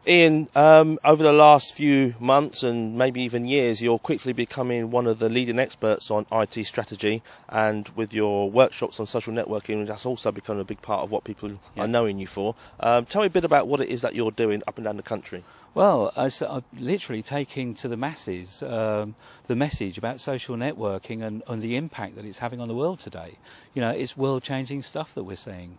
Ian, over the last few months and maybe even years, you're quickly becoming one of the leading experts on IT strategy, and with your workshops on social networking, that's also become a big part of what people are knowing you for. Tell me a bit about what it is that you're doing up and down the country. Well, I'm literally taking to the masses the message about social networking and the impact that it's having on the world today. You know, it's world-changing stuff that we're seeing.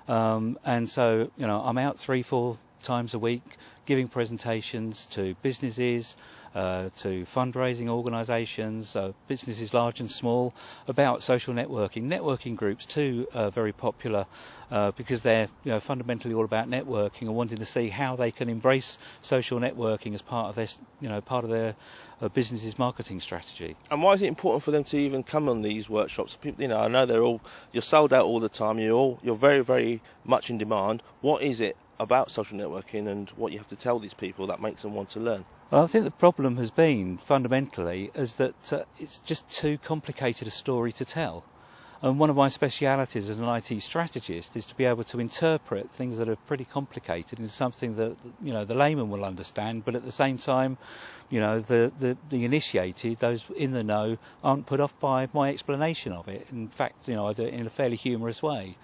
And so, you know, I'm out 3-4 times a week giving presentations to businesses, to fundraising organisations, businesses large and small, about social networking. Networking groups too are very popular because they're fundamentally all about networking and wanting to see how they can embrace social networking as part of their business's marketing strategy. And why is it important for them to even come on these workshops? People, I know you're sold out all the time. You're very, very much in demand. What is it about social networking and what you have to tell these people that makes them want to learn? Well, I think the problem has been, fundamentally, is that it's just too complicated a story to tell. And one of my specialities as an IT strategist is to be able to interpret things that are pretty complicated into something that the layman will understand, but at the same time, the initiated, those in the know, aren't put off by my explanation of it. In fact, I do it in a fairly humorous way.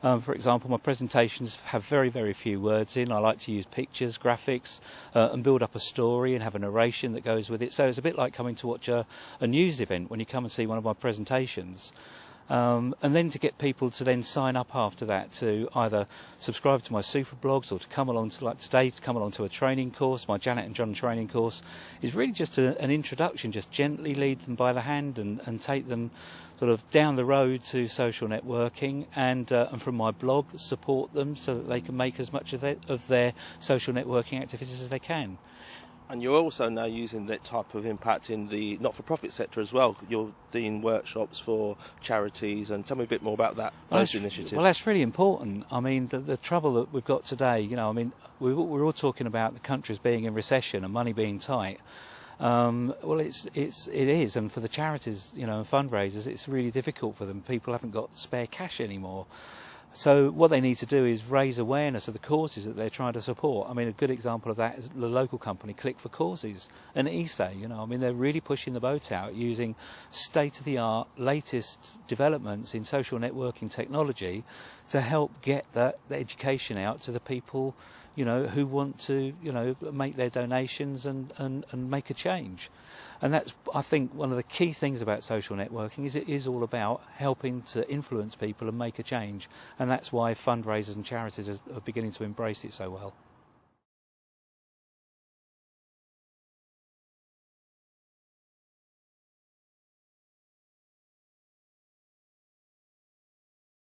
For example, my presentations have very, very few words in. I like to use pictures, graphics, and build up a story and have a narration that goes with it. So it's a bit like coming to watch a news event when you come and see one of my presentations. And then to get people to then sign up after that to either subscribe to my super blogs or to come along to, like today, to come along to a training course, my Janet and John training course, is really just an introduction, just gently lead them by the hand and take them sort of down the road to social networking, and from my blog support them so that they can make as much of their social networking activities as they can. And you're also now using that type of impact in the not-for-profit sector as well. You're doing workshops for charities, and tell me a bit more about that, those initiatives. Well, that's really important. I mean, the trouble that we've got today, we're all talking about the countries being in recession and money being tight. Well, it is, and for the charities, and fundraisers, it's really difficult for them. People haven't got spare cash anymore. So what they need to do is raise awareness of the causes that they're trying to support. I mean, a good example of that is the local company Click for Causes and ESA. They're really pushing the boat out using state-of-the-art, latest developments in social networking technology to help get the education out to the people, who want to, make their donations and make a change. And that's, I think, one of the key things about social networking is it is all about helping to influence people and make a change. And that's why fundraisers and charities are beginning to embrace it so well.